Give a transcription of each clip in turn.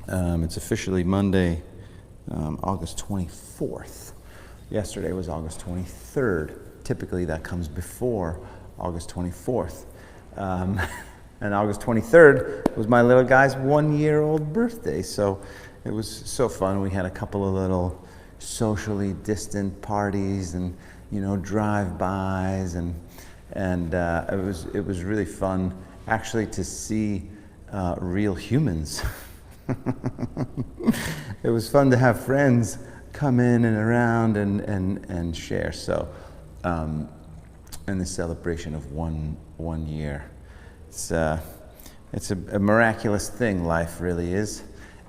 It's officially Monday, August 24th. Yesterday was August 23rd. Typically that comes before August 24th. And August 23rd was my little guy's 1-year-old birthday. So it was so fun. We had a couple of little socially distant parties and, drive-bys, and it was really fun actually to see real humans. It was fun to have friends come in and around and share. So, in the celebration of one year, it's a miraculous thing. Life really is,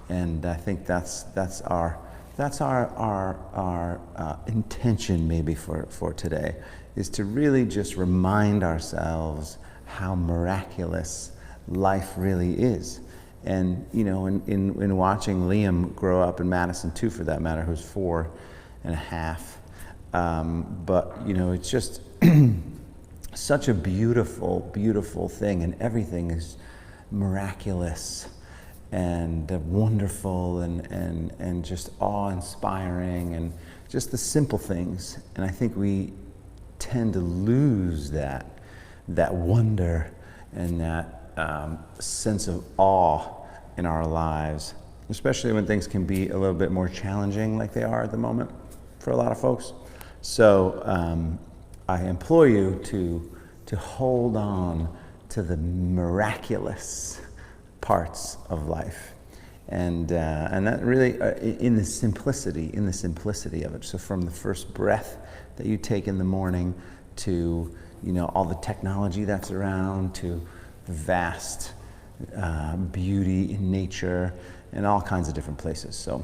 and I think that's our intention maybe for today, is to really just remind ourselves how miraculous life really is. And in watching Liam grow up, in Madison too, for that matter, who's 4.5, but it's just such a beautiful, beautiful thing, and everything is miraculous and wonderful and just awe-inspiring, and just the simple things. And I think we tend to lose that wonder and that sense of awe in our lives, especially when things can be a little bit more challenging like they are at the moment for a lot of folks. So I implore you to hold on to the miraculous parts of life, and that really in the simplicity of it. So from the first breath that you take in the morning to all the technology that's around, to the vast beauty in nature and all kinds of different places. So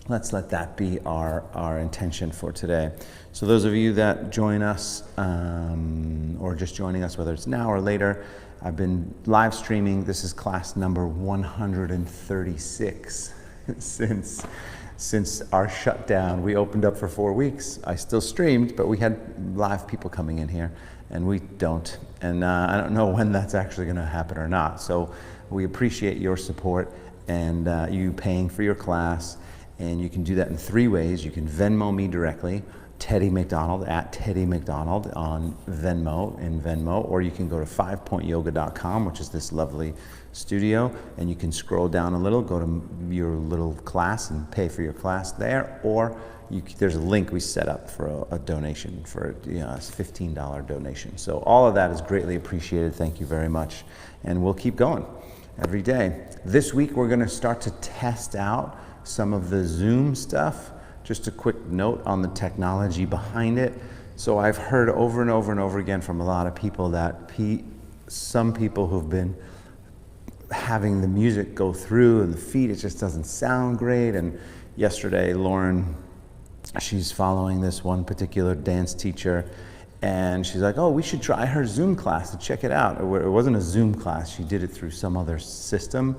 let's let that be our intention for today. So those of you that join us, or just joining us, whether it's now or later, I've been live streaming. This is class number 136 since our shutdown. We opened up for 4 weeks. I still streamed, but we had live people coming in here, and we don't. And I don't know when that's actually going to happen or not. So we appreciate your support and you paying for your class. And you can do that in 3 ways. You can Venmo me directly, Teddy McDonald, at Teddy McDonald on Venmo, or you can go to 5pointyoga.com, which is this lovely studio, and you can scroll down a little, go to your little class and pay for your class there, or there's a link we set up for a donation, for a $15 donation. So all of that is greatly appreciated. Thank you very much. And we'll keep going every day. This week we're going to start to test out some of the Zoom stuff. Just a quick note on the technology behind it. So I've heard over and over and over again from a lot of people that some people who've been having the music go through and the feed, it just doesn't sound great. And yesterday, Lauren, she's following this one particular dance teacher, and she's like, oh, we should try her Zoom class to check it out. It wasn't a Zoom class, she did it through some other system,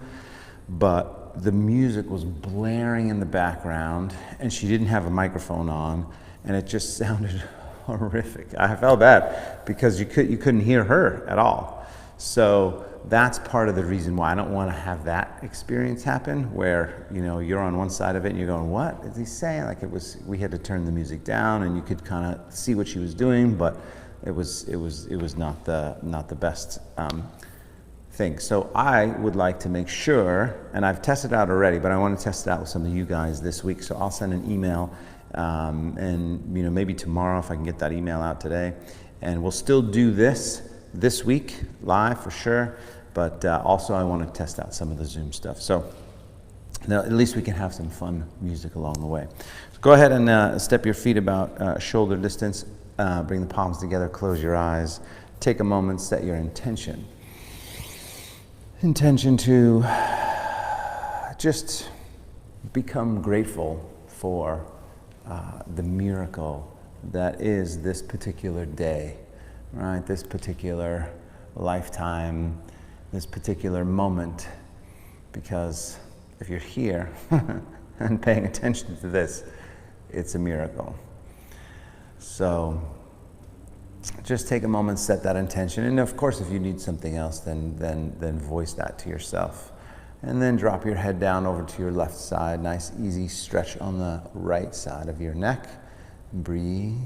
but the music was blaring in the background, and she didn't have a microphone on, and it just sounded horrific. I felt bad because you couldn't hear her at all. So that's part of the reason why I don't want to have that experience happen, where you're on one side of it and you're going, what is he saying? Like we had to turn the music down, and you could kind of see what she was doing, but it was not the best thing. So I would like to make sure, and I've tested it out already, but I want to test it out with some of you guys this week. So I'll send an email, and maybe tomorrow if I can get that email out today, and we'll still do this week live for sure. But also I want to test out some of the Zoom stuff. So now at least we can have some fun music along the way. So go ahead and step your feet about shoulder distance. Bring the palms together. Close your eyes. Take a moment. Set your intention. Intention to just become grateful for the miracle that is this particular day, right? This particular lifetime, this particular moment. Because if you're here and paying attention to this, it's a miracle. So just take a moment, set that intention, and of course if you need something else, then voice that to yourself. And then drop your head down over to your left side. Nice, easy stretch on the right side of your neck. Breathe.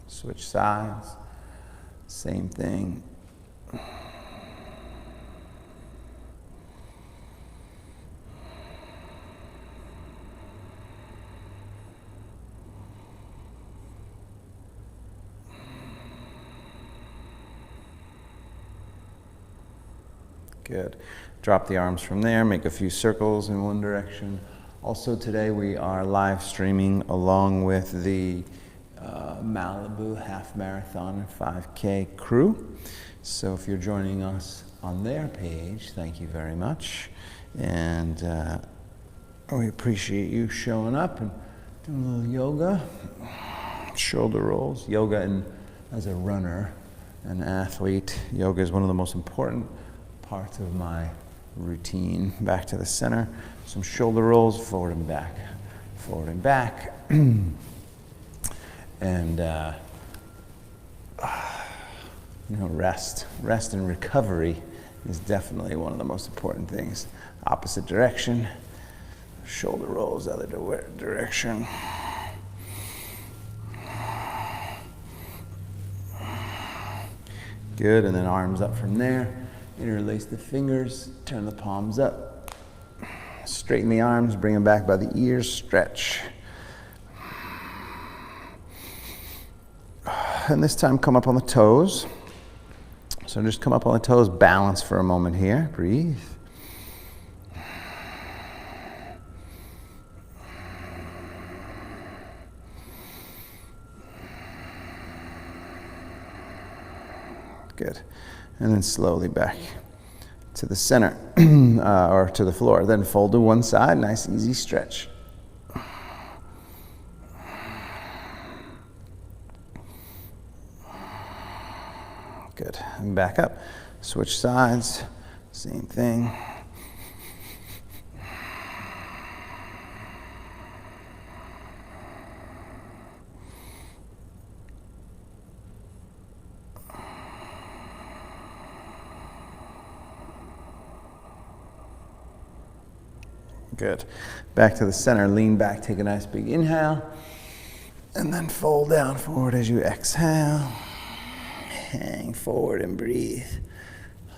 Switch sides. Same thing. Good. Drop the arms from there, make a few circles in one direction. Also today we are live streaming along with the Malibu Half Marathon and 5K crew. So if you're joining us on their page, thank you very much. And we appreciate you showing up and doing a little yoga, shoulder rolls. Yoga, and as a runner, an athlete, yoga is one of the most important parts of my routine. Back to the center, some shoulder rolls, forward and back, forward and back. And rest and recovery is definitely one of the most important things. Opposite direction, shoulder rolls, other direction. Good, and then arms up from there. Interlace the fingers, turn the palms up. Straighten the arms, bring them back by the ears, stretch. And this time come up on the toes. So just come up on the toes, balance for a moment here, breathe. Good. And then slowly back to the center, or to the floor. Then fold to one side, nice easy stretch. Good, and back up. Switch sides, same thing. Good. Back to the center, lean back, take a nice big inhale, and then fold down forward as you exhale. Hang forward and breathe.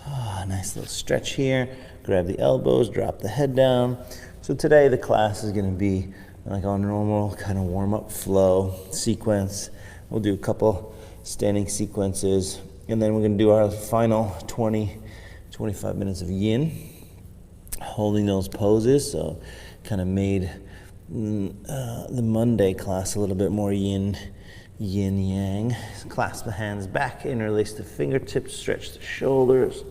Oh, nice little stretch here. Grab the elbows, drop the head down. So today the class is going to be like a normal kind of warm-up flow sequence. We'll do a couple standing sequences, and then we're going to do our final 20-25 minutes of yin, holding those poses. So kind of made the Monday class a little bit more yin yang. Clasp the hands back, interlace the fingertips, stretch the shoulders.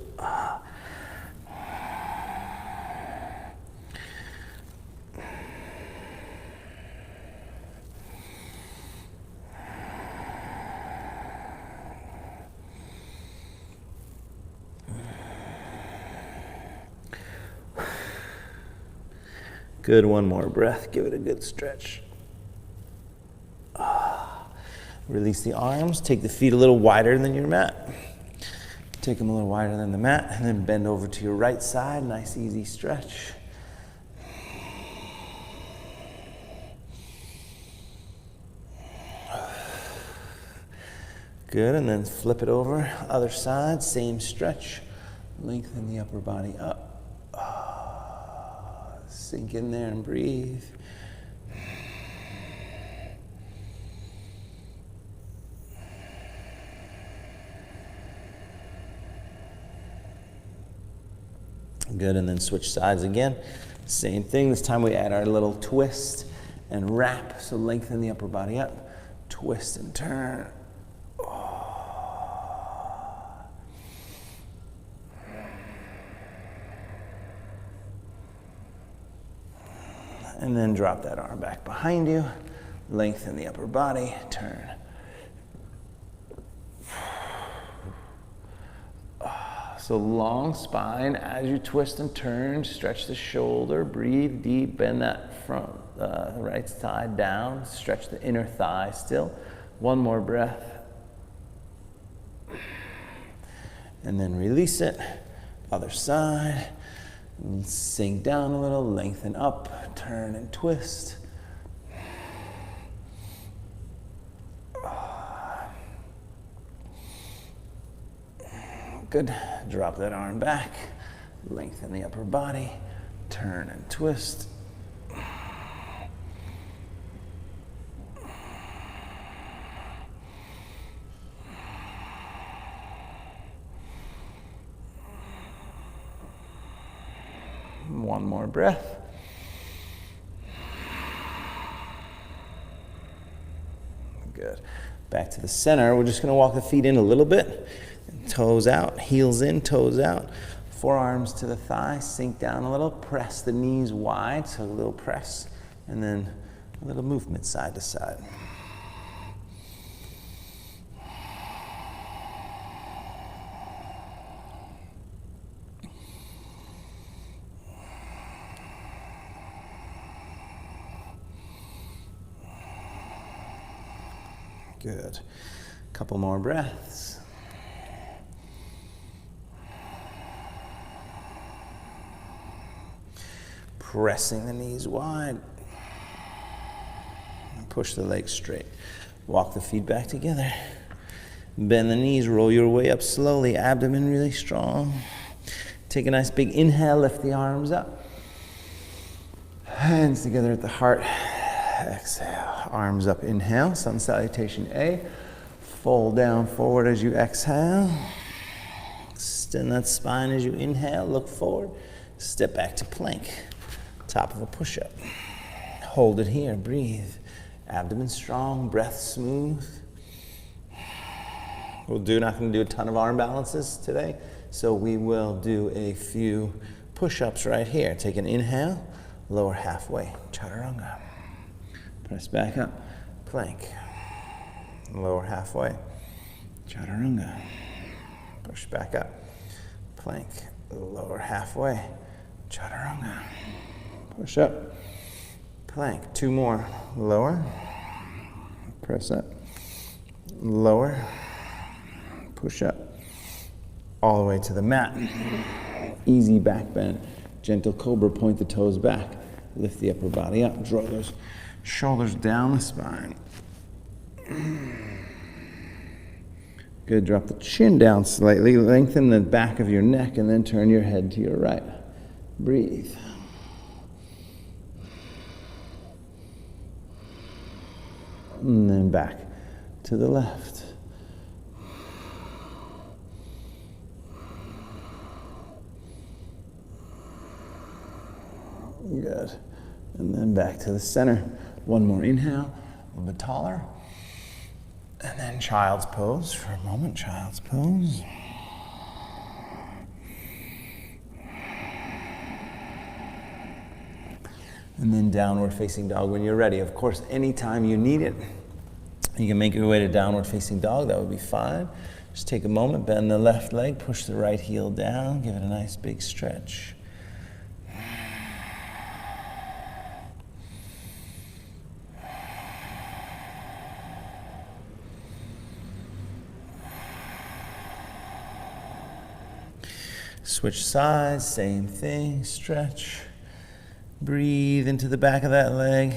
Good, one more breath, give it a good stretch. Release the arms, take the feet a little wider than your mat. Take them a little wider than the mat, and then bend over to your right side, nice easy stretch. Good, and then flip it over, other side, same stretch. Lengthen the upper body up. Sink in there and breathe. Good, and then switch sides again. Same thing, this time we add our little twist and wrap. So lengthen the upper body up, twist and turn. And then drop that arm back behind you, lengthen the upper body, turn. So long spine as you twist and turn, stretch the shoulder, breathe deep, bend that front right side down, stretch the inner thigh still. One more breath. And then release it. Other side. Sink down a little, lengthen up, turn and twist. Good. Drop that arm back, lengthen the upper body, turn and twist. One more breath. Good. Back to the center. We're just going to walk the feet in a little bit. Toes out, heels in, toes out. Forearms to the thigh, sink down a little. Press the knees wide, so a little press. And then a little movement side to side. Good. Couple more breaths. Pressing the knees wide. Push the legs straight. Walk the feet back together. Bend the knees, roll your way up slowly. Abdomen really strong. Take a nice big inhale, lift the arms up. Hands together at the heart. Exhale. Arms up, inhale. Sun salutation A. Fold down forward as you exhale. Extend that spine as you inhale. Look forward. Step back to plank. Top of a push-up. Hold it here. Breathe. Abdomen strong. Breath smooth. Not going to do a ton of arm balances today, so we will do a few push-ups right here. Take an inhale. Lower halfway. Chaturanga. Press back up. Plank. Lower halfway. Chaturanga. Push back up. Plank. Lower halfway. Chaturanga. Push up. Plank. Two more. Lower. Press up. Lower. Push up. All the way to the mat. Easy back bend. Gentle cobra. Point the toes back. Lift the upper body up. Draw those shoulders down the spine. Good. Drop the chin down slightly. Lengthen the back of your neck and then turn your head to your right. Breathe. And then back to the left. Good. And then back to the center. One more inhale, a little bit taller. And then child's pose for a moment. Child's pose. And then downward facing dog when you're ready. Of course, anytime you need it, you can make your way to downward facing dog. That would be fine. Just take a moment, bend the left leg, push the right heel down, give it a nice big stretch. Switch sides, same thing, stretch. Breathe into the back of that leg.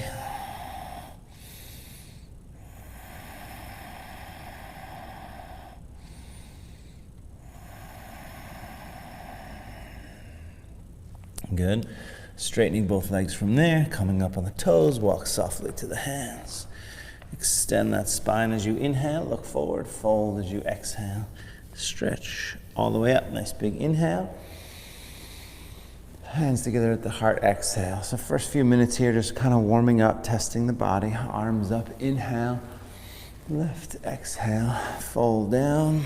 Good. Straightening both legs from there, coming up on the toes, walk softly to the hands. Extend that spine as you inhale, look forward, fold as you exhale. Stretch all the way up, nice big inhale. Hands together at the heart, exhale. So first few minutes here, just kind of warming up, testing the body. Arms up, inhale, lift, exhale, fold down.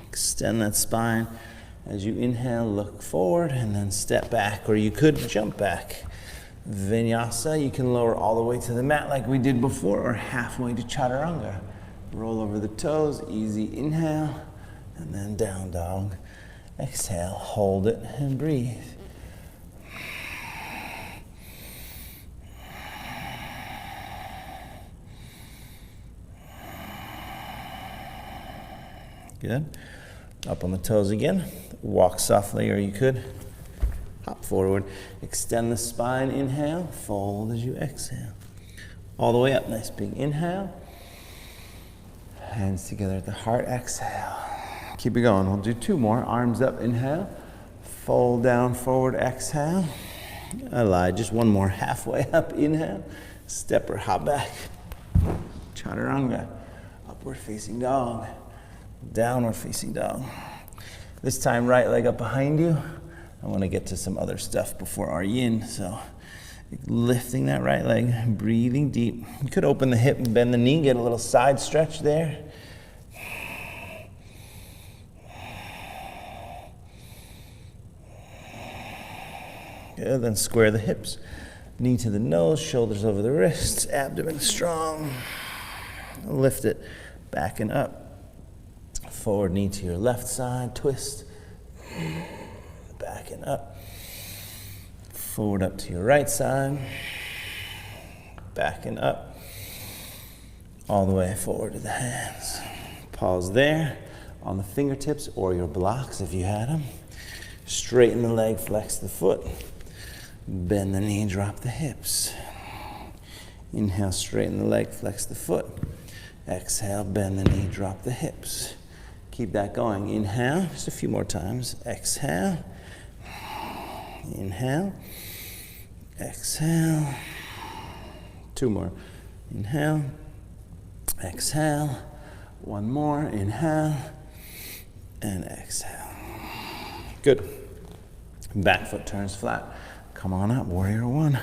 Extend that spine. As you inhale, look forward and then step back, or you could jump back. Vinyasa, you can lower all the way to the mat like we did before, or halfway to chaturanga. Roll over the toes, easy inhale, and then down dog. Exhale, hold it and breathe. Good. Up on the toes again. Walk softly, or you could hop forward. Extend the spine, inhale, fold as you exhale. All the way up, nice big inhale. Hands together at the heart, exhale. Keep it going, we'll do 2 more. Arms up, inhale. Fold down, forward, exhale. I lied, just 1 more. Halfway up, inhale. Step or hop back. Chaturanga. Upward facing dog. Downward facing dog. This time, right leg up behind you. I want to get to some other stuff before our yin, so lifting that right leg, breathing deep. You could open the hip and bend the knee, get a little side stretch there. Good, then square the hips. Knee to the nose, shoulders over the wrists, abdomen strong. Lift it, back and up. Forward knee to your left side, twist. Back and up. Forward up to your right side. Back and up. All the way forward to the hands. Pause there on the fingertips or your blocks if you had them. Straighten the leg, flex the foot. Bend the knee, drop the hips. Inhale, straighten the leg, flex the foot. Exhale, bend the knee, drop the hips. Keep that going. Inhale, just a few more times. Exhale. Inhale. Exhale. 2 more. Inhale. Exhale. 1 more. Inhale. And exhale. Good. Back foot turns flat. Come on up, warrior 1.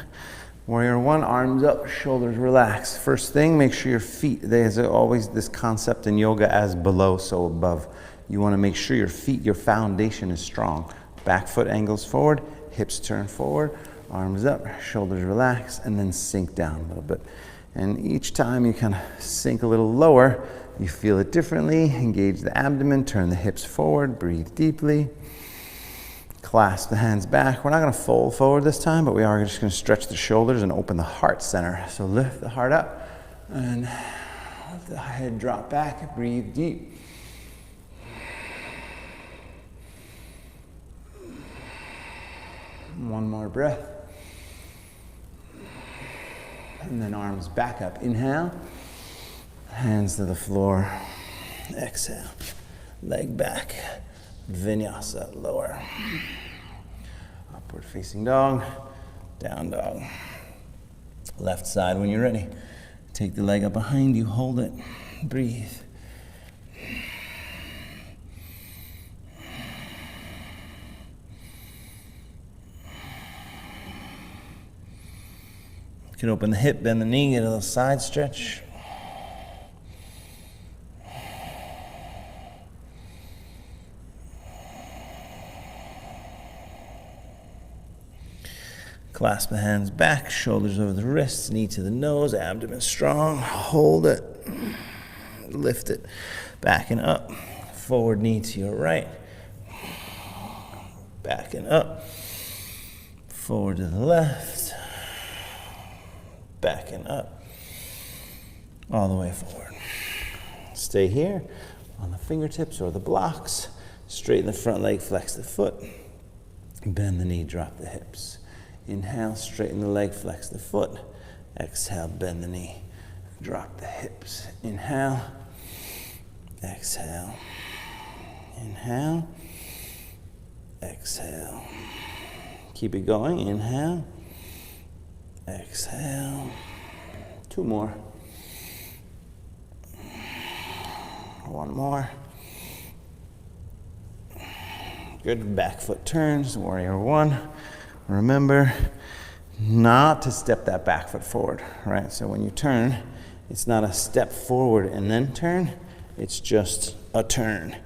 Warrior 1, arms up, shoulders relaxed. First thing, make sure your feet, there's always this concept in yoga as below, so above. You want to make sure your feet, your foundation is strong. Back foot angles forward, hips turn forward, arms up, shoulders relax, and then sink down a little bit. And each time you kind of sink a little lower, you feel it differently. Engage the abdomen, turn the hips forward, breathe deeply. Clasp the hands back. We're not going to fold forward this time, but we are just going to stretch the shoulders and open the heart center. So lift the heart up and let the head drop back. Breathe deep. One more breath. And then arms back up. Inhale. Hands to the floor. Exhale. Leg back. Vinyasa, lower. Upward facing dog, down dog. Left side when you're ready. Take the leg up behind you, hold it, breathe. You can open the hip, bend the knee, get a little side stretch. Clasp the hands back, shoulders over the wrists, knee to the nose, abdomen strong. Hold it. Lift it. Back and up. Forward knee to your right. Back and up. Forward to the left. Back and up. All the way forward. Stay here on the fingertips or the blocks. Straighten the front leg, flex the foot. Bend the knee, drop the hips. Inhale, straighten the leg, flex the foot. Exhale, bend the knee, drop the hips. Inhale, exhale, inhale, exhale. Keep it going, inhale, exhale. 2 more. 1 more. Good, back foot turns, warrior 1. Remember not to step that back foot forward, right? So when you turn, it's not a step forward and then turn, it's just a turn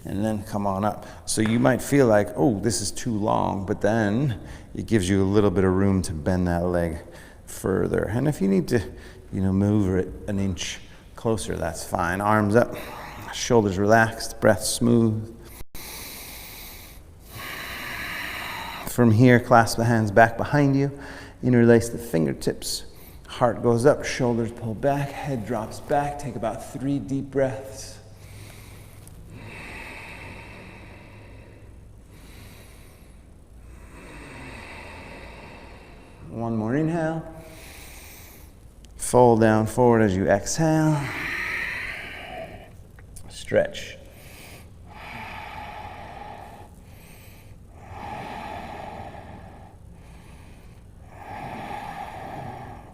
and then come on up. So you might feel like, oh, this is too long, but then it gives you a little bit of room to bend that leg further. And if you need to, move it an inch closer, that's fine. Arms up, shoulders relaxed, breath smooth. From here, clasp the hands back behind you, interlace the fingertips, heart goes up, shoulders pull back, head drops back. Take about 3 deep breaths. One more inhale. Fold down forward as you exhale. Stretch.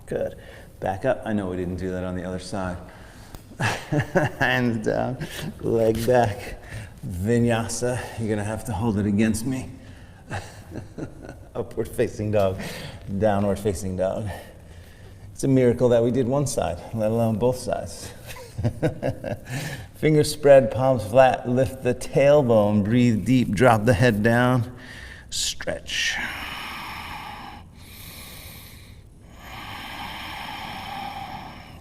Good. Back up. I know we didn't do that on the other side. Hands down, leg back. Vinyasa. You're going to have to hold it against me. Upward facing dog, downward facing dog. It's a miracle that we did one side, let alone both sides. Fingers spread, palms flat, lift the tailbone, breathe deep, drop the head down, stretch.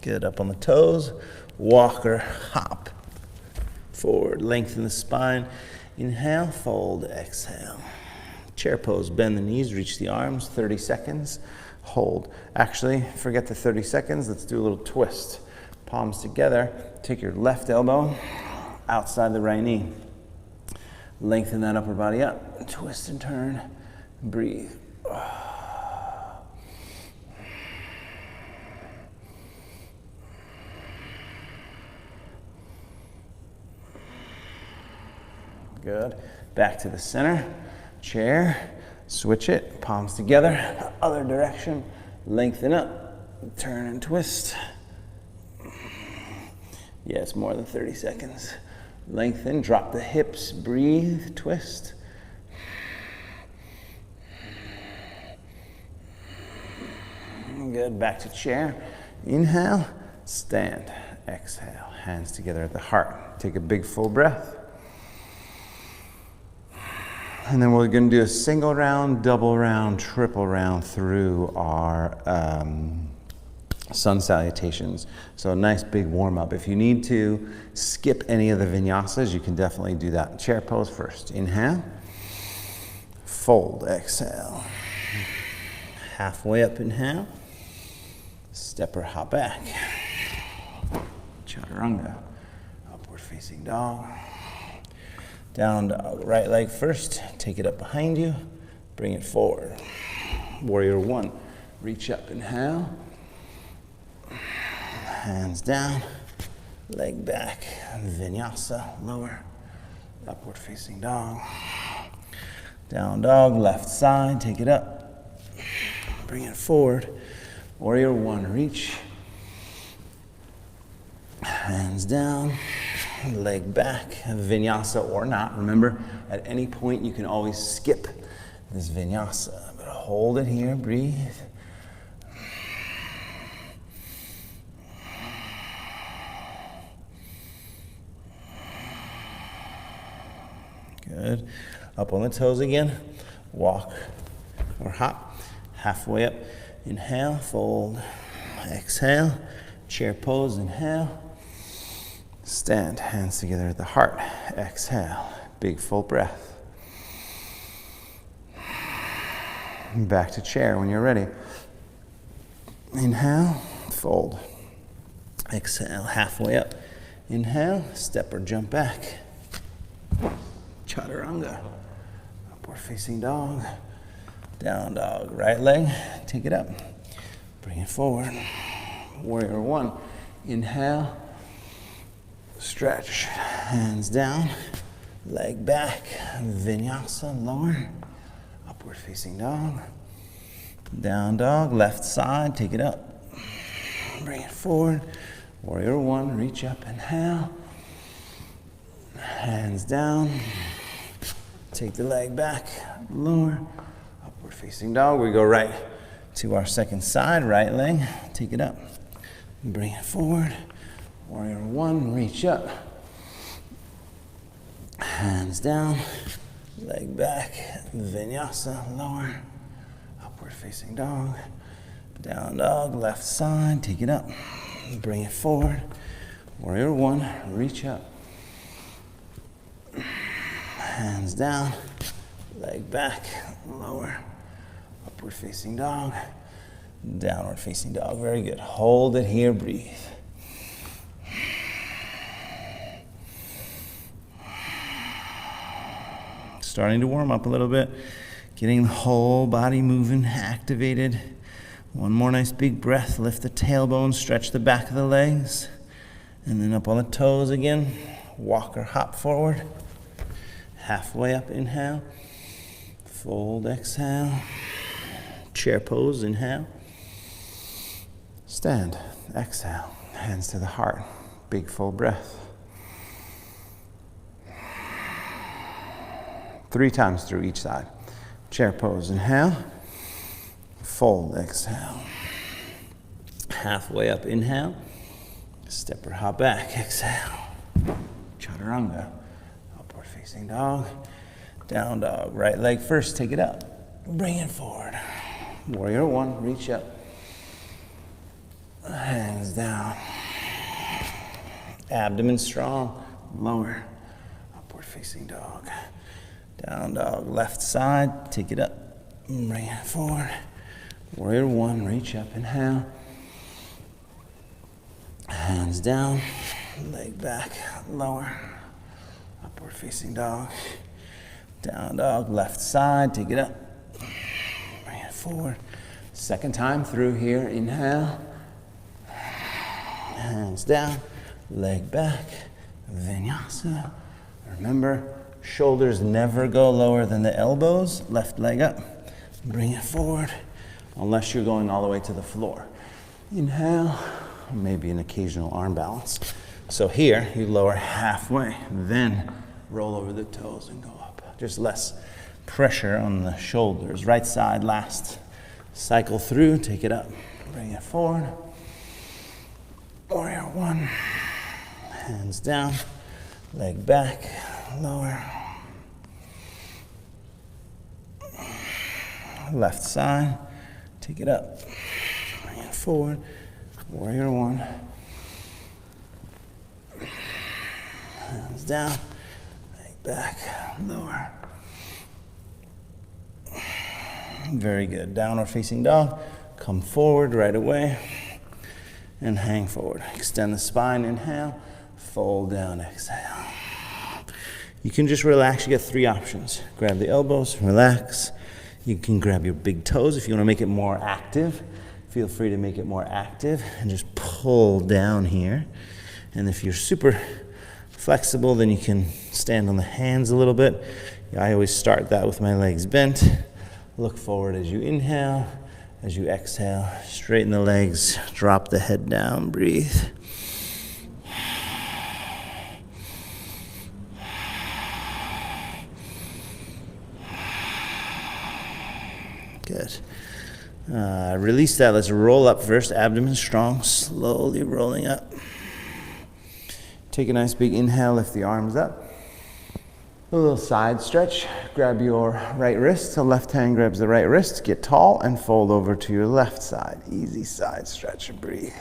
Get up on the toes, walk or hop. Forward, lengthen the spine. Inhale, fold, exhale. Chair pose, bend the knees, reach the arms, 30 seconds. Hold. Actually, forget the 30 seconds. Let's do a little twist. Palms together. Take your left elbow outside the right knee. Lengthen that upper body up. Twist and turn. Breathe. Good. Back to the center. Chair. Switch it. Palms together. Other direction. Lengthen up. Turn and twist. Yeah, it's more than 30 seconds. Lengthen. Drop the hips. Breathe. Twist. Good. Back to chair. Inhale. Stand. Exhale. Hands together at the heart. Take a big full breath. And then we're going to do a single round, double round, triple round through our sun salutations. So a nice big warm up. If you need to skip any of the vinyasas, you can definitely do that. Chair pose first. Inhale. Fold. Exhale. Halfway up, inhale. Step or hop back. Chaturanga. Upward facing dog. Down dog. Right leg first. Take it up behind you. Bring it forward. Warrior one. Reach up. Inhale. Hands down. Leg back. Vinyasa. Lower. Upward facing dog. Down dog. Left side. Take it up. Bring it forward. Warrior one. Reach. Hands down. Leg back, vinyasa or not. Remember, at any point you can always skip this vinyasa, but hold it here, breathe. Good. Up on the toes again. Walk or hop. Halfway up. Inhale, fold. Exhale. Chair pose, inhale. Stand, hands together at the heart. Exhale, big full breath. Back to chair when you're ready. Inhale, fold. Exhale, halfway up. Inhale, step or jump back. Chaturanga. Upward facing dog. Down dog. Right leg, take it up. Bring it forward. Warrior one. Inhale. Stretch, hands down, leg back, vinyasa, lower, upward facing dog, down dog, left side, take it up, bring it forward, warrior one, reach up, inhale, hands down, take the leg back, lower, upward facing dog, we go right to our second side, right leg, take it up, bring it forward, warrior one, reach up, hands down, leg back, vinyasa, lower, upward facing dog, down dog, left side, take it up, bring it forward, warrior one, reach up, hands down, leg back, lower, upward facing dog, downward facing dog. Very good. Hold it here, breathe. Starting to warm up a little bit, getting the whole body moving, activated. One more nice big breath. Lift the tailbone, stretch the back of the legs, and then up on the toes again. Walk or hop forward. Halfway up, inhale. Fold, exhale. Chair pose, inhale. Stand, exhale. Hands to the heart. Big full breath. 3 times through each side. Chair pose, inhale. Fold, exhale. Halfway up, inhale. Step or hop back, exhale. Chaturanga. Upward facing dog. Down dog. Right leg first, take it up. Bring it forward. Warrior one, reach up. Hands down. Abdomen strong. Lower. Upward facing dog. Down dog, left side, take it up, bring it forward. Warrior one, reach up, inhale. Hands down, leg back, lower. Upward facing dog. Down dog, left side, take it up, bring it forward. Second time through here, inhale. Hands down, leg back, vinyasa. Remember, shoulders never go lower than the elbows. Left leg up. Bring it forward, unless you're going all the way to the floor. Inhale, maybe an occasional arm balance. So here, you lower halfway, then roll over the toes and go up. Just less pressure on the shoulders. Right side last. Cycle through, take it up. Bring it forward. Warrior one. Hands down, leg back, lower. Left side, take it up, bring it forward, warrior one. Hands down, leg back, lower. Very good. Downward facing dog, come forward right away and hang forward. Extend the spine, inhale, fold down, exhale. You can just relax. You get 3 options. Grab the elbows, relax. You can grab your big toes if you want to make it more active. Feel free to make it more active and just pull down here. And if you're super flexible, then you can stand on the hands a little bit. I always start that with my legs bent. Look forward as you inhale. As you exhale, straighten the legs, drop the head down, breathe. Good. Release that. Let's roll up first. Abdomen strong. Slowly rolling up. Take a nice big inhale. Lift the arms up. A little side stretch. Grab your right wrist. The left hand grabs the right wrist. Get tall and fold over to your left side. Easy side stretch and breathe.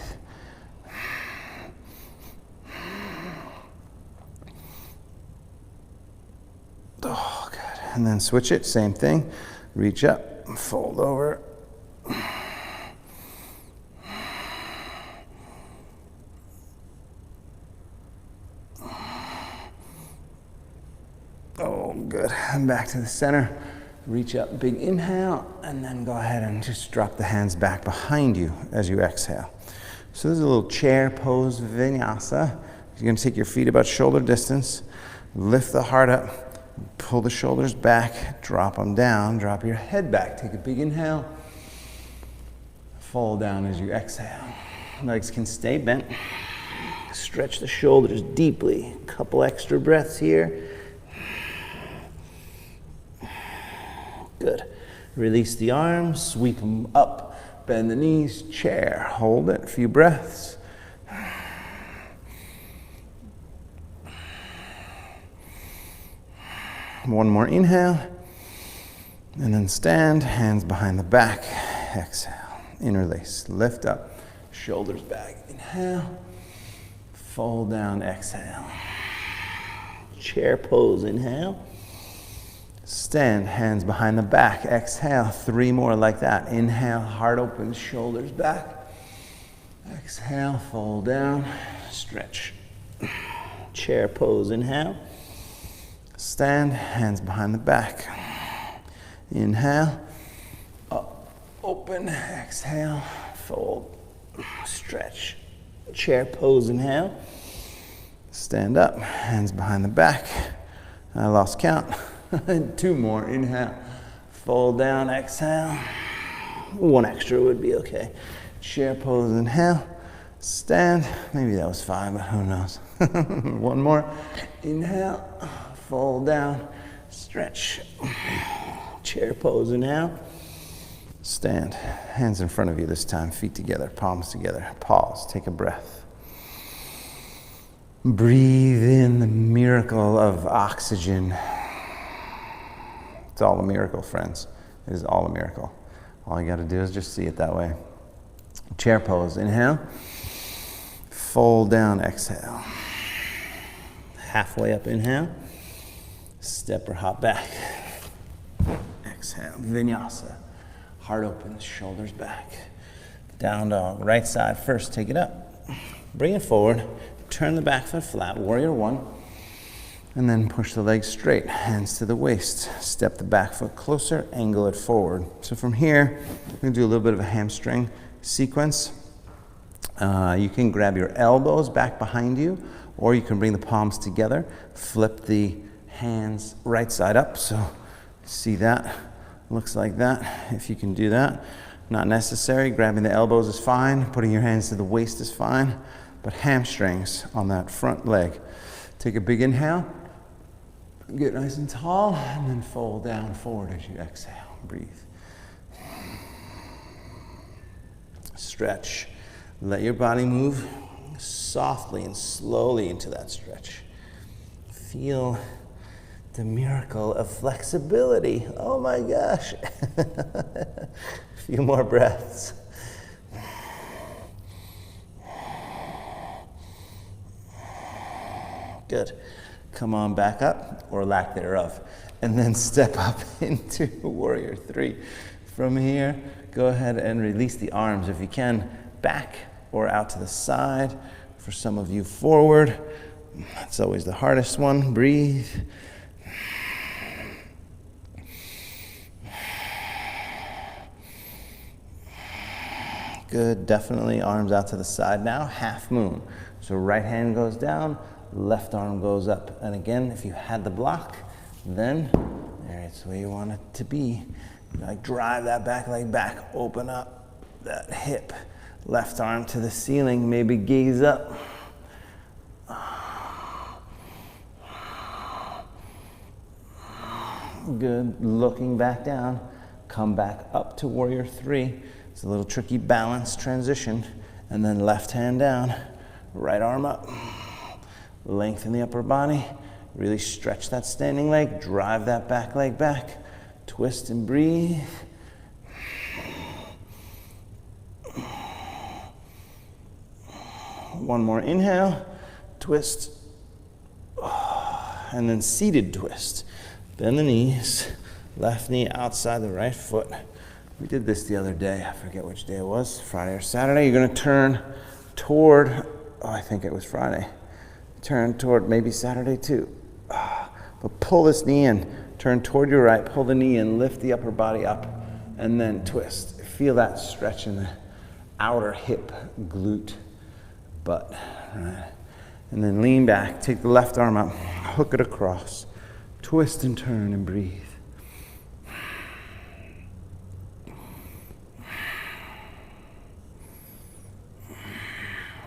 Oh, good. And then switch it. Same thing. Reach up. Fold over. Oh, good. And back to the center. Reach up, big inhale, and then go ahead and just drop the hands back behind you as you exhale. So this is a little chair pose vinyasa. You're going to take your feet about shoulder distance, lift the heart up, pull the shoulders back, drop them down, drop your head back. Take a big inhale, fold down as you exhale. Legs can stay bent. Stretch the shoulders deeply. Couple extra breaths here. Good. Release the arms, sweep them up, bend the knees, chair. Hold it, a few breaths. One more inhale, and then stand, hands behind the back. Exhale, interlace, lift up, shoulders back. Inhale, fold down, exhale. Chair pose, inhale. Stand, hands behind the back. Exhale, 3 more like that. Inhale, heart open, shoulders back. Exhale, fold down, stretch. Chair pose, inhale. Stand, hands behind the back. Inhale, up, open, exhale, fold, stretch. Chair pose, inhale. Stand up, hands behind the back. I lost count. 2 more, inhale. Fold down, exhale. 1 extra would be okay. Chair pose, inhale. Stand, maybe that was 5, but who knows. 1 more, inhale. Fold down, stretch. Chair pose, inhale. Stand, hands in front of you this time, feet together, palms together. Pause, take a breath. Breathe in the miracle of oxygen. It's all a miracle, friends. It is all a miracle. All you got to do is just see it that way. Chair pose, inhale. Fold down, exhale. Halfway up, inhale. Step or hop back. Exhale, vinyasa. Heart open, shoulders back. Down dog, right side first, take it up. Bring it forward, turn the back foot flat, warrior 1. And then push the legs straight, hands to the waist. Step the back foot closer, angle it forward. So from here, we're gonna do a little bit of a hamstring sequence. You can grab your elbows back behind you, or you can bring the palms together, flip the hands right side up. So see that, looks like that. If you can do that, not necessary. Grabbing the elbows is fine. Putting your hands to the waist is fine. But hamstrings on that front leg. Take a big inhale. Get nice and tall, and then fold down forward as you exhale. Breathe. Stretch. Let your body move softly and slowly into that stretch. Feel the miracle of flexibility. Oh my gosh. A few more breaths. Good. Come on back up, or lack thereof. And then step up into warrior 3. From here, go ahead and release the arms if you can, back or out to the side. For some of you, forward. That's always the hardest one. Breathe. Good, definitely arms out to the side now, half moon. So right hand goes down, left arm goes up. And again, if you had the block, then there's where you want it to be. Like drive that back leg back, open up that hip. Left arm to the ceiling, maybe gaze up. Good, looking back down. Come back up to warrior 3. It's a little tricky balance transition. And then left hand down, right arm up. Lengthen the upper body. Really stretch that standing leg. Drive that back leg back. Twist and breathe. One more inhale. Twist. And then seated twist. Bend the knees. Left knee outside the right foot. We did this the other day. I forget which day it was. Friday or Saturday. You're going to turn toward, I think it was Friday. Turn toward maybe Saturday too. But pull this knee in. Turn toward your right. Pull the knee in. Lift the upper body up. And then twist. Feel that stretch in the outer hip, glute, butt. Right. And then lean back. Take the left arm up. Hook it across. Twist and turn and breathe.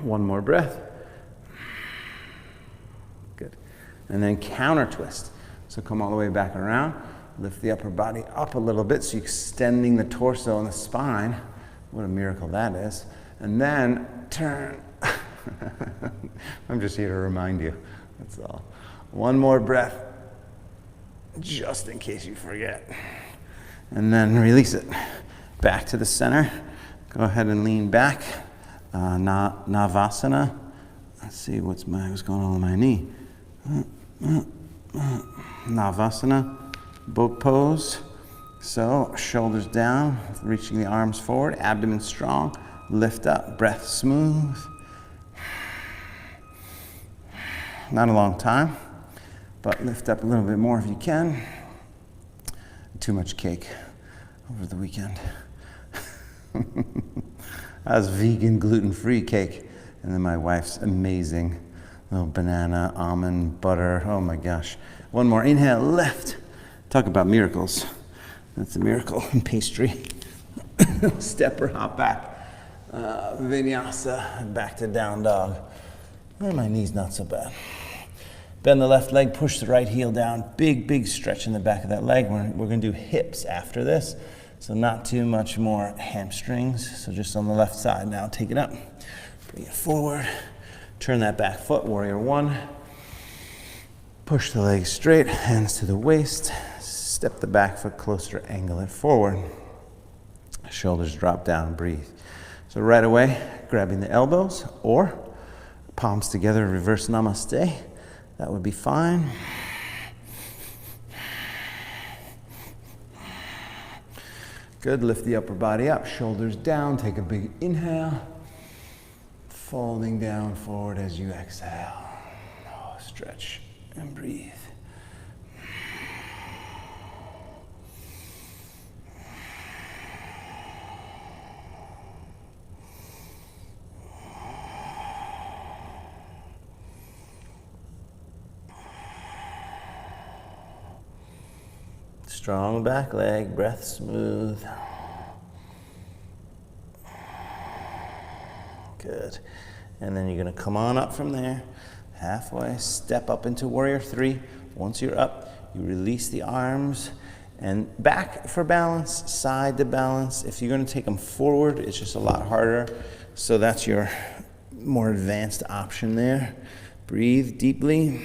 One more breath. Good. And then counter twist. So come all the way back around. Lift the upper body up a little bit so you're extending the torso and the spine. What a miracle that is. And then turn. I'm just here to remind you. That's all. One more breath, just in case you forget. And then release it. Back to the center. Go ahead and lean back. Navasana. Let's see what's going on with my knee. Navasana. boat pose. So shoulders down, reaching the arms forward, abdomen strong, lift up, breath smooth. Not a long time, but lift up a little bit more if you can. Too much cake over the weekend. That was vegan, gluten-free cake. And then my wife's amazing little banana, almond, butter. Oh my gosh. One more inhale, lift. Talk about miracles. That's a miracle in pastry. Step or hop back. Vinyasa, back to down dog. Oh, my knee's not so bad. Bend the left leg, push the right heel down. Big, big stretch in the back of that leg. We're gonna do hips after this. So not too much more hamstrings. So just on the left side now, take it up. Bring it forward. Turn that back foot, warrior one. Push the leg straight, hands to the waist. Step the back foot closer, angle it forward. Shoulders drop down, breathe. So right away, grabbing the elbows or palms together, reverse namaste. That would be fine. Good, lift the upper body up, shoulders down, take a big inhale. Folding down forward as you exhale. Oh, stretch and breathe. Strong back leg, breath smooth. Good. And then you're going to come on up from there, halfway, step up into warrior three. Once you're up, you release the arms and back for balance, side to balance. If you're going to take them forward, it's just a lot harder. So that's your more advanced option there. Breathe deeply.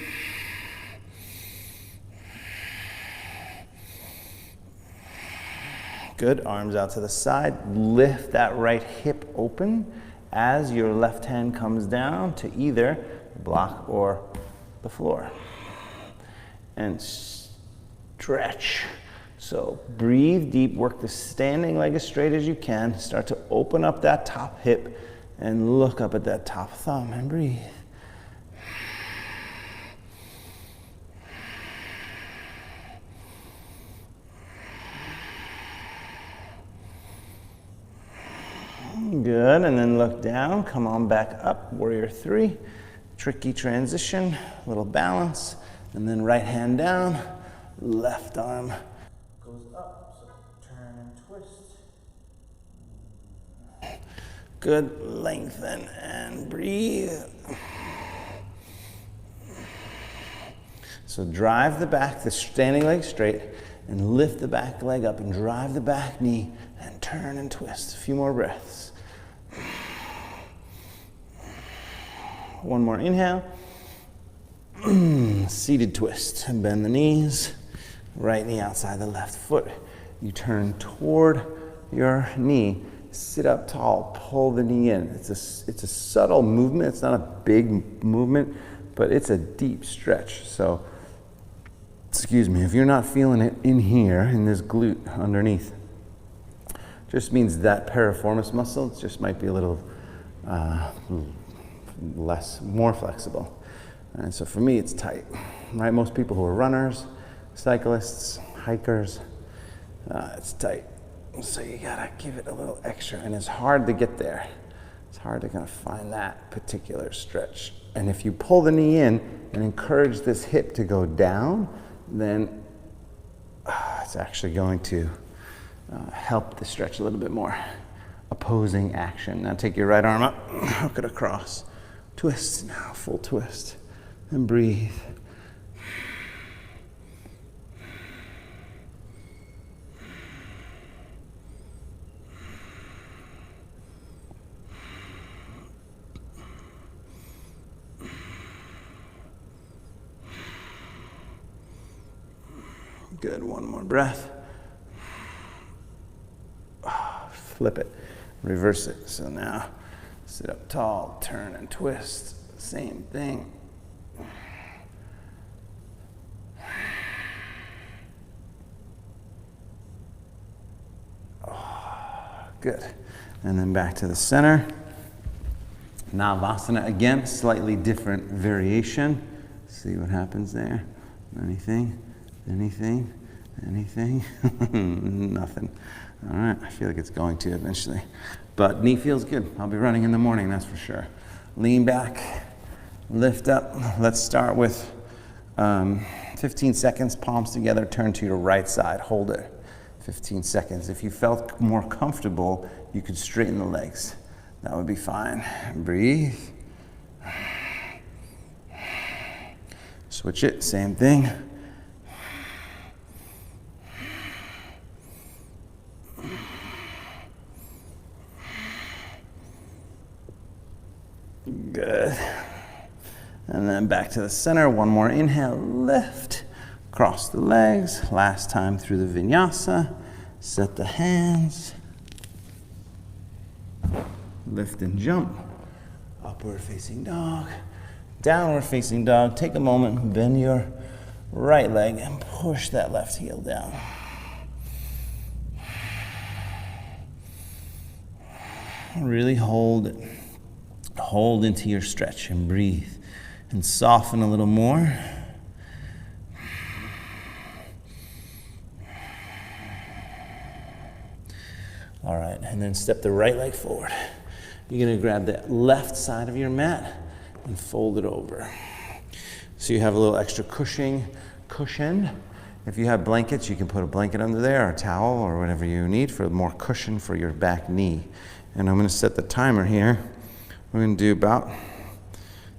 Good, arms out to the side. Lift that right hip open as your left hand comes down to either block or the floor. And stretch. So breathe deep, work the standing leg as straight as you can. Start to open up that top hip and look up at that top thumb and breathe. Good, and then look down, come on back up, warrior three. Tricky transition, little balance, and then right hand down, left arm goes up, so turn and twist. Good, lengthen and breathe. So drive the back, the standing leg straight, and lift the back leg up and drive the back knee and turn and twist. A few more breaths. One more inhale. Seated twist. Bend the knees. Right knee outside the left foot. You turn toward your knee. Sit up tall. Pull the knee in. It's a subtle movement. It's not a big movement, but it's a deep stretch. So, excuse me, if you're not feeling it in here, in this glute underneath, just means that piriformis muscle just might be a little more flexible. And so for me, it's tight, right? Most people who are runners, cyclists, hikers, it's tight. So you gotta give it a little extra, and it's hard to get there. It's hard to kind of find that particular stretch. And if you pull the knee in and encourage this hip to go down, then it's actually going to help the stretch a little bit more. Opposing action. Now take your right arm up, hook it across. Twist now, full twist. And breathe. Good, one more breath. Flip it, reverse it. So now, sit up tall, turn and twist. Same thing. Good. And then back to the center. Navasana again, slightly different variation. See what happens there. Anything? Anything? Anything? Nothing. All right, I feel like it's going to eventually. But knee feels good. I'll be running in the morning, that's for sure. Lean back, lift up. Let's start with 15 seconds, palms together, turn to your right side, hold it. 15 seconds. If you felt more comfortable, you could straighten the legs. That would be fine. Breathe. Switch it, same thing. Good. And then back to the center. One more inhale, lift. Cross the legs. Last time through the vinyasa. Set the hands. Lift and jump. Upward facing dog. Downward facing dog. Take a moment, bend your right leg and push that left heel down. Really hold it. Hold into your stretch and breathe and soften a little more. All right, and then step the right leg forward. You're gonna grab the left side of your mat and fold it over. So you have a little extra cushion. If you have blankets, you can put a blanket under there, or a towel, or whatever you need for more cushion for your back knee. And I'm gonna set the timer here. We're gonna do about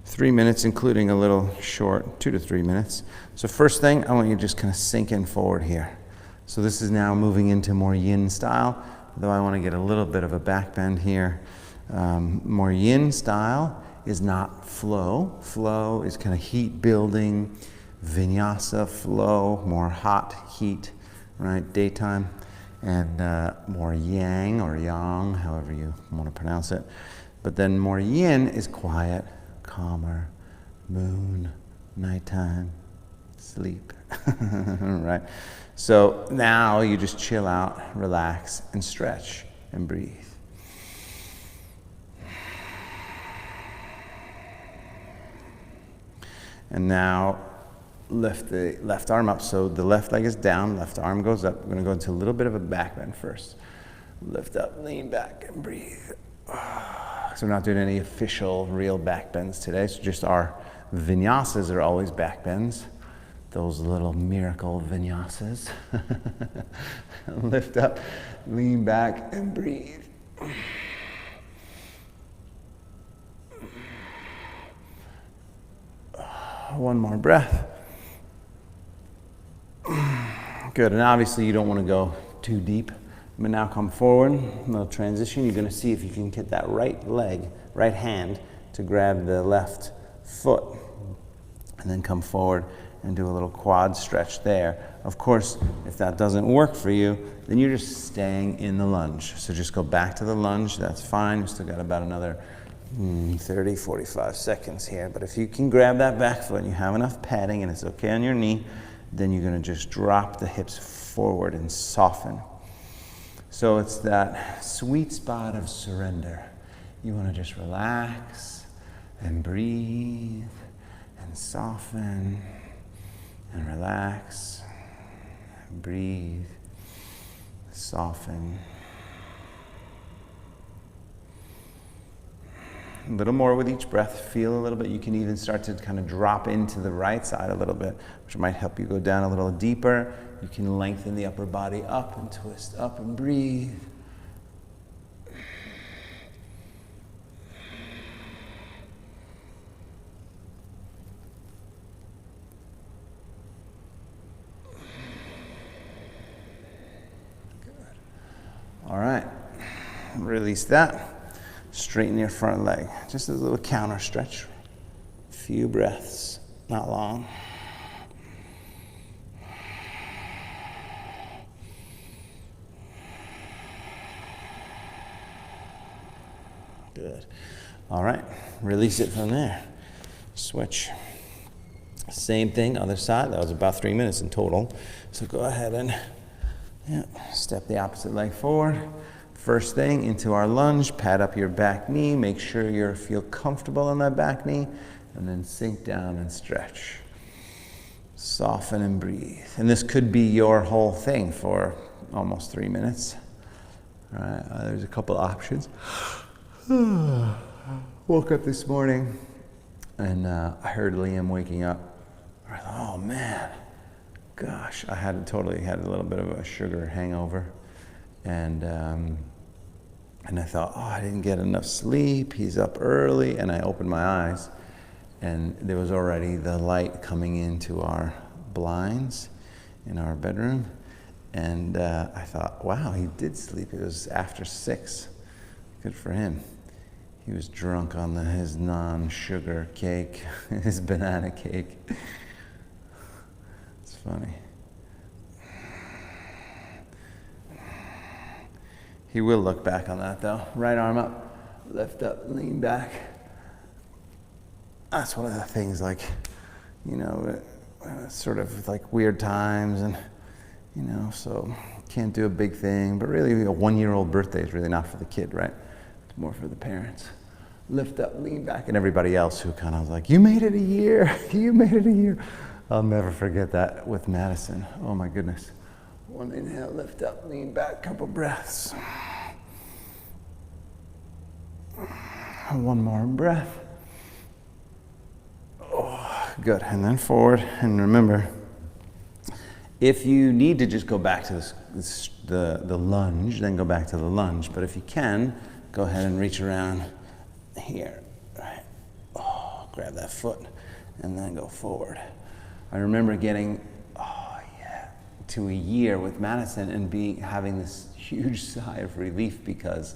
3 minutes, including a little short, 2 to 3 minutes. So first thing, I want you to just kind of sink in forward here. So this is now moving into more yin style, though I wanna get a little bit of a back bend here. More yin style is not flow. Flow is kind of heat building, vinyasa flow, more hot heat, right, daytime. And more yang or yang, however you want to pronounce it. But then more yin is quiet, calmer, moon, nighttime, sleep, right? So now you just chill out, relax, and stretch, and breathe. And now lift the left arm up. So the left leg is down, left arm goes up. We're gonna go into a little bit of a back bend first. Lift up, lean back, and breathe. So we're not doing any official real back bends today. So just our vinyasas are always back bends. Those little miracle vinyasas. Lift up, lean back, and breathe. One more breath. Good, and obviously you don't want to go too deep. But now come forward, a little transition. You're going to see if you can get that right leg, right hand to grab the left foot. And then come forward and do a little quad stretch there. Of course, if that doesn't work for you, then you're just staying in the lunge. So just go back to the lunge, that's fine. We've still got about another 30, 45 seconds here. But if you can grab that back foot and you have enough padding and it's okay on your knee, then you're gonna just drop the hips forward and soften. So it's that sweet spot of surrender. You wanna just relax and breathe and soften and relax and breathe, soften. A little more with each breath. Feel a little bit. You can even start to kind of drop into the right side a little bit, which might help you go down a little deeper. You can lengthen the upper body up and twist up and breathe. Good. All right. Release that. Straighten your front leg. Just a little counter stretch. Few breaths, not long. Good. All right, release it from there. Switch. Same thing, other side. That was about 3 minutes in total. So go ahead and step the opposite leg forward. First thing, into our lunge, pad up your back knee, make sure you feel comfortable on that back knee, and then sink down and stretch. Soften and breathe. And this could be your whole thing for almost 3 minutes. All right, there's a couple options. Woke up this morning and I heard Liam waking up. I thought, oh man, gosh, I had totally had a little bit of a sugar hangover. And I thought, oh, I didn't get enough sleep. He's up early. And I opened my eyes and there was already the light coming into our blinds in our bedroom. And I thought, wow, he did sleep. It was after 6. Good for him. He was drunk on his non-sugar cake, his banana cake. It's funny. He will look back on that though. Right arm up, lift up, lean back. That's one of the things, like, you know, sort of like weird times, and you know, so can't do a big thing, but really a 1-year-old birthday is really not for the kid, right? It's more for the parents. Lift up, lean back, and everybody else who kind of was like, you made it a year, you made it a year. I'll never forget that with Madison. Oh my goodness. One inhale, lift up, lean back, couple breaths. One more breath. Oh, good, and then forward, and remember, if you need to just go back to the lunge, then go back to the lunge. But if you can, go ahead and reach around here, right? Oh, grab that foot, and then go forward. I remember getting, to a year with Madison and having this huge sigh of relief, because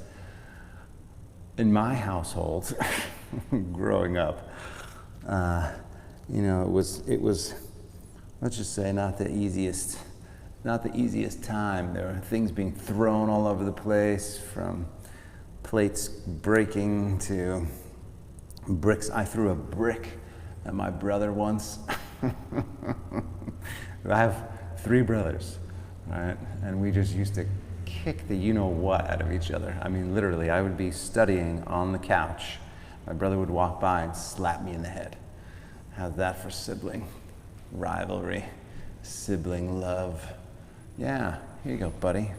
in my household, growing up, you know, it was, let's just say, not the easiest time. There were things being thrown all over the place, from plates breaking to bricks. I threw a brick at my brother once. I have 3 brothers, right? And we just used to kick the you-know-what out of each other. I mean, literally, I would be studying on the couch. My brother would walk by and slap me in the head. How's that for sibling rivalry, sibling love? Yeah, here you go, buddy.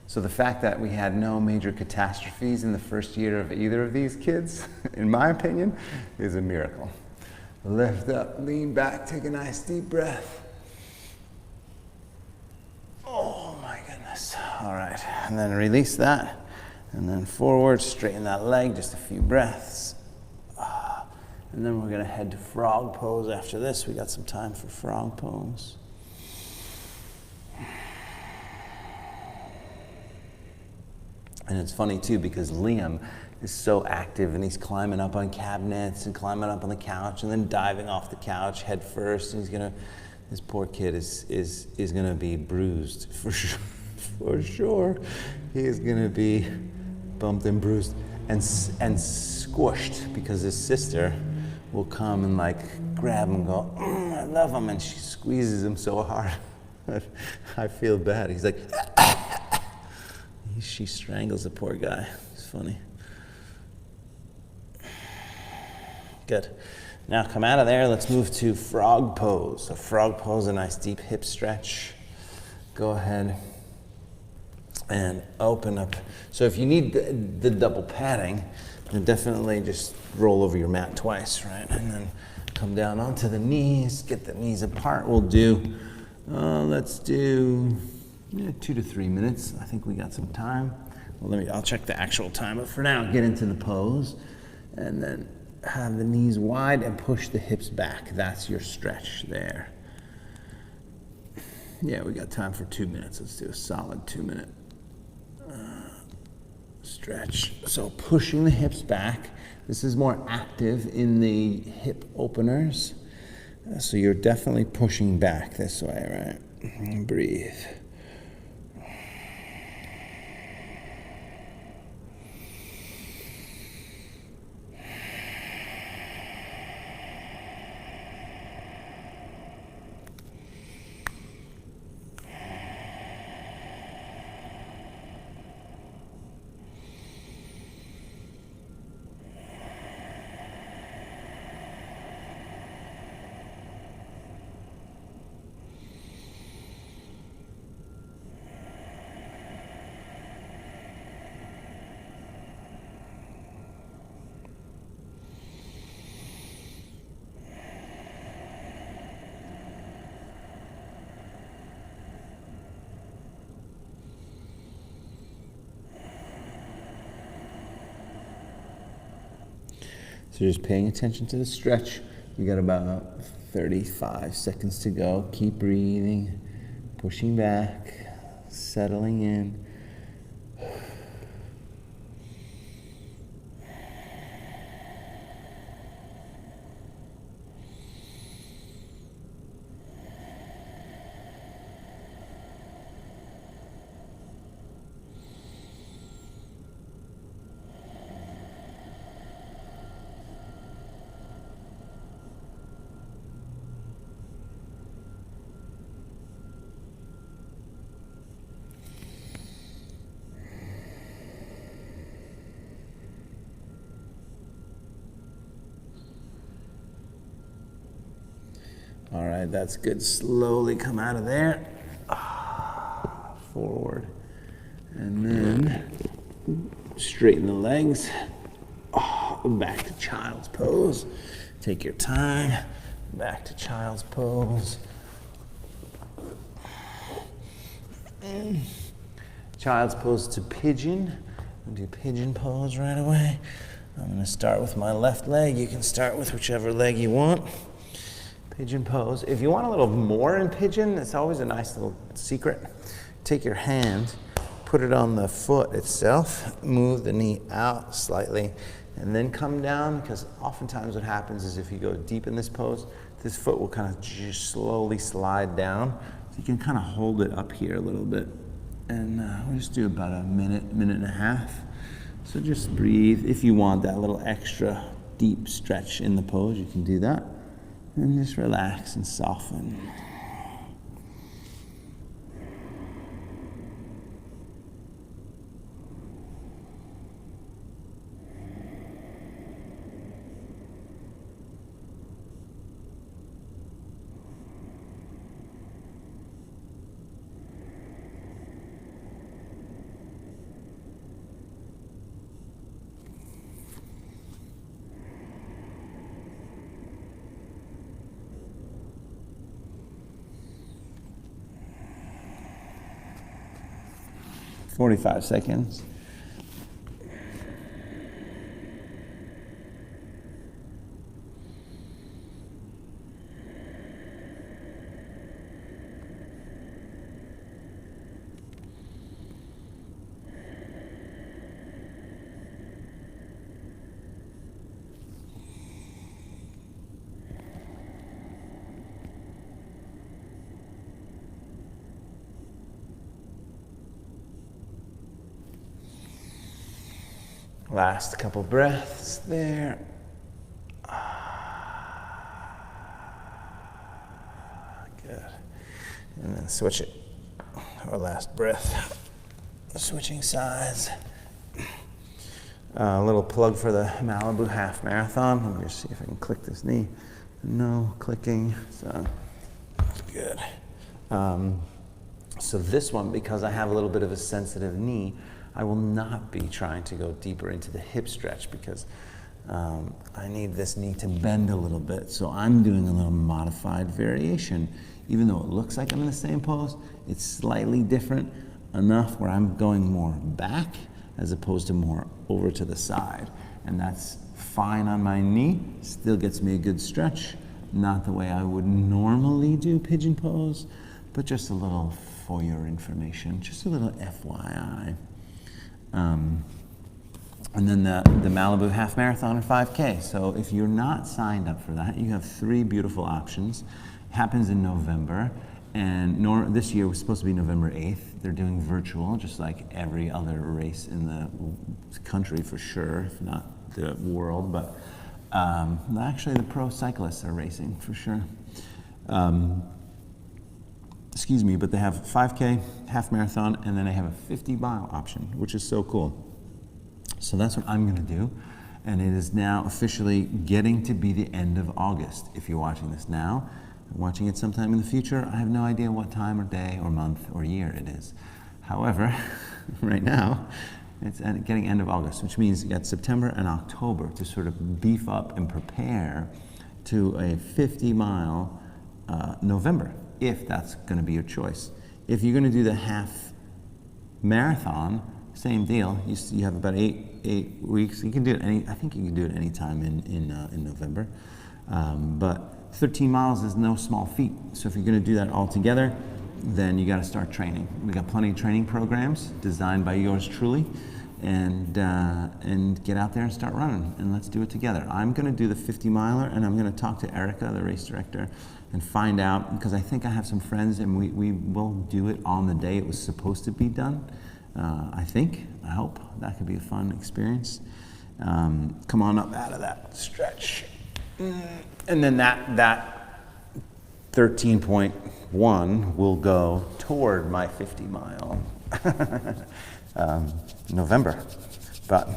So the fact that we had no major catastrophes in the first year of either of these kids, in my opinion, is a miracle. Lift up, lean back, take a nice deep breath. Oh my goodness. All right, and then release that, and then forward, straighten that leg, just a few breaths. And then we're gonna head to frog pose after this. We got some time for frog pose. And it's funny too, because Liam is so active, and he's climbing up on cabinets and climbing up on the couch and then diving off the couch head first. And this poor kid is gonna be bruised for sure. For sure, he is gonna be bumped and bruised and squished, because his sister will come and like grab him and go, I love him, and she squeezes him so hard. I feel bad. He's like, she strangles the poor guy. It's funny. Good. Now come out of there. Let's move to frog pose. So frog pose, a nice deep hip stretch. Go ahead and open up. So if you need the double padding, then definitely just roll over your mat twice, right? And then come down onto the knees, get the knees apart. We'll do, let's do 2 to 3 minutes. I think we got some time. Well, I'll check the actual time, but for now, get into the pose, and then have the knees wide and push the hips back. That's your stretch there. Yeah, we got time for 2 minutes. Let's do a solid 2-minute stretch. So pushing the hips back. This is more active in the hip openers. So you're definitely pushing back this way, right? Breathe. So just paying attention to the stretch. You got about 35 seconds to go. Keep breathing, pushing back, settling in. All right, that's good. Slowly come out of there. Forward. And then straighten the legs. Back to child's pose. Take your time. Back to child's pose. Child's pose to pigeon. We'll do pigeon pose right away. I'm going to start with my left leg. You can start with whichever leg you want. Pigeon pose. If you want a little more in pigeon, it's always a nice little secret. Take your hand, put it on the foot itself, move the knee out slightly, and then come down, because oftentimes what happens is if you go deep in this pose, this foot will kind of just slowly slide down. So you can kind of hold it up here a little bit. And we'll just do about a minute, minute and a half. So just breathe. If you want that little extra deep stretch in the pose, you can do that. And just relax and soften. "45 seconds. Last couple breaths there. Good. And then switch it. Our last breath. Switching sides. A little plug for the Malibu Half Marathon. Let me just see if I can click this knee. No clicking. So good. So this one, because I have a little bit of a sensitive knee, I will not be trying to go deeper into the hip stretch because I need this knee to bend a little bit. So I'm doing a little modified variation. Even though it looks like I'm in the same pose, it's slightly different enough where I'm going more back as opposed to more over to the side. And that's fine on my knee, still gets me a good stretch. Not the way I would normally do pigeon pose, but just a little for your information, just a little FYI. And then the Malibu Half Marathon and 5K. So if you're not signed up for that, you have 3 beautiful options. It happens in November, and this year was supposed to be November 8th. They're doing virtual, just like every other race in the country for sure, if not the world, but actually the pro cyclists are racing for sure. Excuse me, but they have 5K, half marathon, and then they have a 50-mile option, which is so cool. So that's what I'm going to do, and it is now officially getting to be the end of August. If you're watching this now, watching it sometime in the future, I have no idea what time or day or month or year it is. However, right now, it's getting end of August, which means you got September and October to sort of beef up and prepare to a 50-mile November, if that's going to be your choice. If you're going to do the half marathon, same deal. You have about 8 8 weeks. You can do it I think you can do it anytime in November. But 13 miles is no small feat. So if you're going to do that all together, then you got to start training. We got plenty of training programs designed by yours truly, and get out there and start running, and let's do it together. I'm going to do the 50 miler, and I'm going to talk to Erica, the race director, and find out, because I think I have some friends, and we will do it on the day it was supposed to be done. I hope that could be a fun experience. Come on up out of that stretch. And then that 13.1 will go toward my 50 mile November. But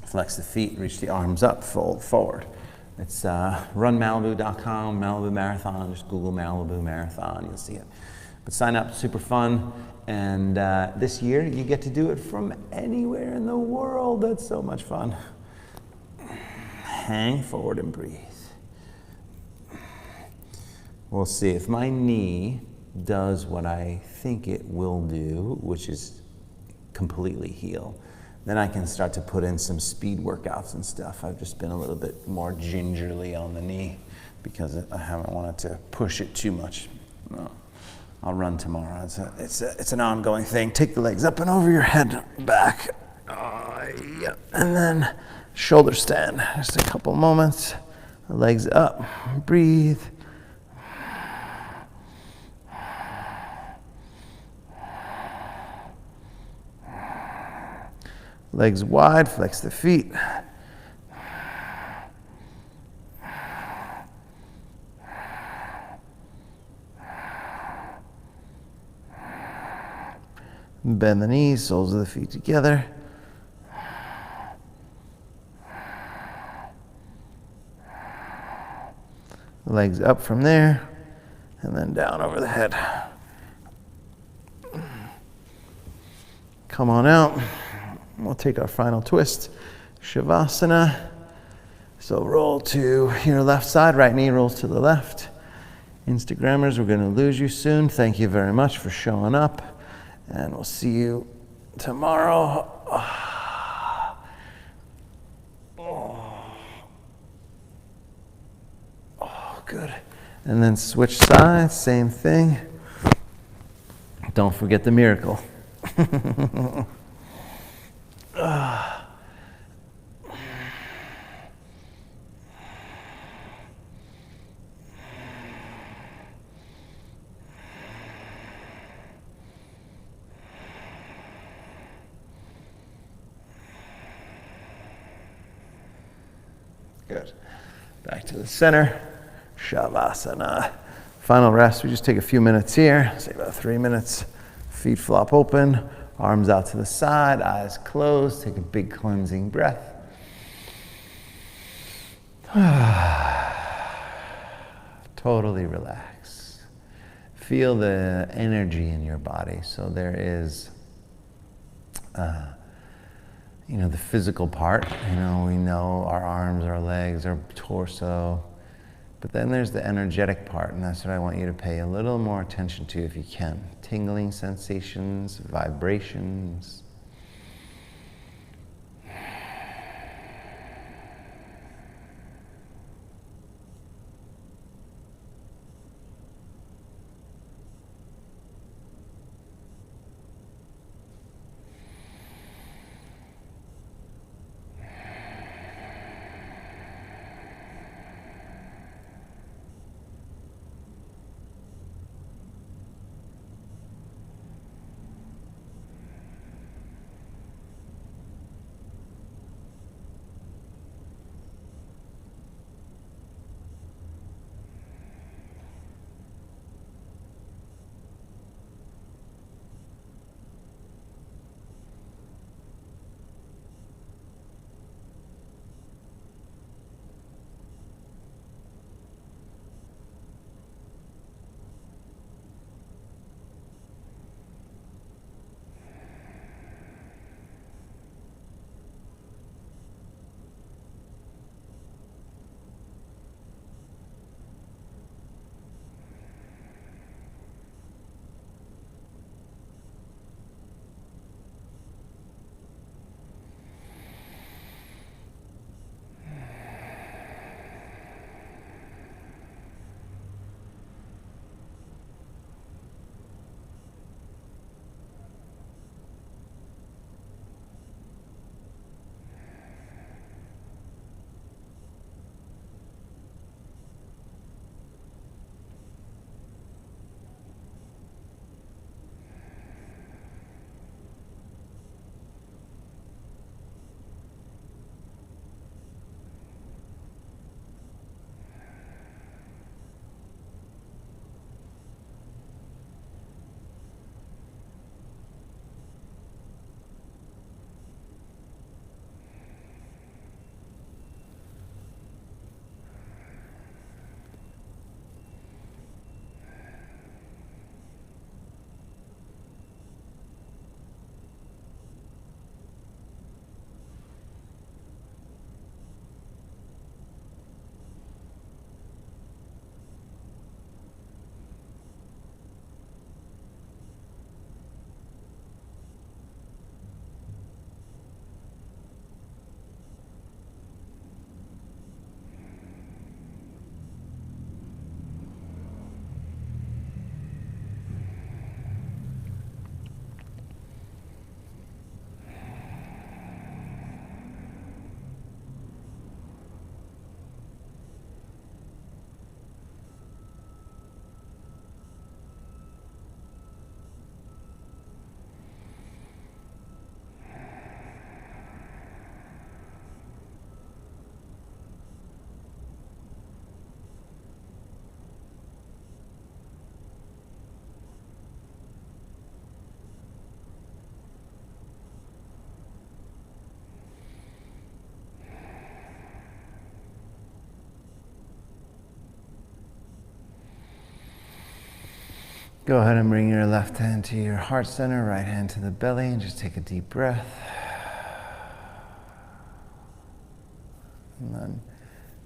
flex the feet, reach the arms up, fold forward. It's runmalibu.com, Malibu Marathon. Just Google Malibu Marathon, you'll see it. But sign up, super fun. And this year you get to do it from anywhere in the world. That's so much fun. Hang forward and breathe. We'll see if my knee does what I think it will do, which is completely heal. Then I can start to put in some speed workouts and stuff. I've just been a little bit more gingerly on the knee because I haven't wanted to push it too much. No, I'll run tomorrow. It's an ongoing thing. Take the legs up and over your head, back. Yeah. And then shoulder stand. Just a couple moments. Legs up. Breathe. Legs wide, flex the feet. Bend the knees, soles of the feet together. Legs up from there, and then down over the head. Come on out. We'll take our final twist, Shavasana. So roll to your left side, right knee rolls to the left. Instagrammers, we're going to lose you soon. Thank you very much for showing up, and we'll see you tomorrow. Oh, good. And then switch sides, same thing. Don't forget the miracle. Good. Back to the center. Shavasana. Final rest. We just take a few minutes here. Say about 3 minutes. Feet flop open. Arms out to the side. Eyes closed. Take a big cleansing breath. Totally relax. Feel the energy in your body. So there is the physical part, we know our arms, our legs, our torso, but then there's the energetic part, and that's what I want you to pay a little more attention to if you can. Tingling sensations, vibrations. Go ahead and bring your left hand to your heart center, right hand to the belly, and just take a deep breath. And then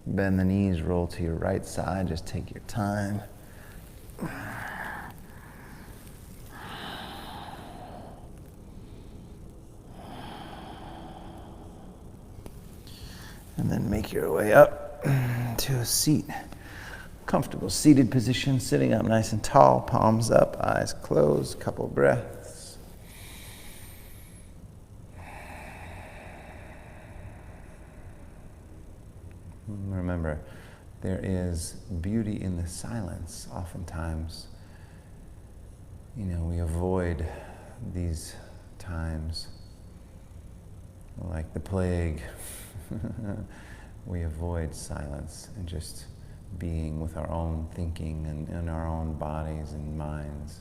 bend the knees, roll to your right side, just take your time. And then make your way up to a seat. Comfortable seated position, sitting up nice and tall, palms up, eyes closed, couple breaths. Remember, there is beauty in the silence. Oftentimes, we avoid these times like the plague. We avoid silence and just being with our own thinking and in our own bodies and minds.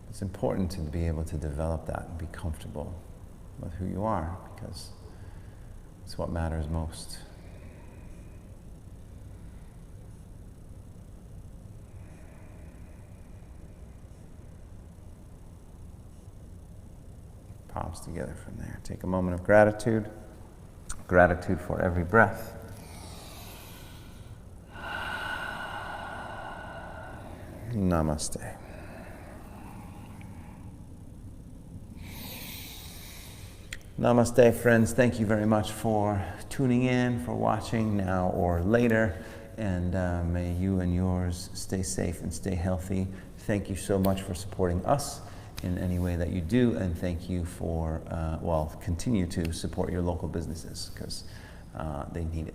It's important to be able to develop that and be comfortable with who you are, because it's what matters most. Palms together from there. Take a moment of gratitude. Gratitude for every breath. Namaste. Namaste, friends. Thank you very much for tuning in, for watching now or later. And may you and yours stay safe and stay healthy. Thank you so much for supporting us in any way that you do, and thank you for, continue to support your local businesses, because they need it.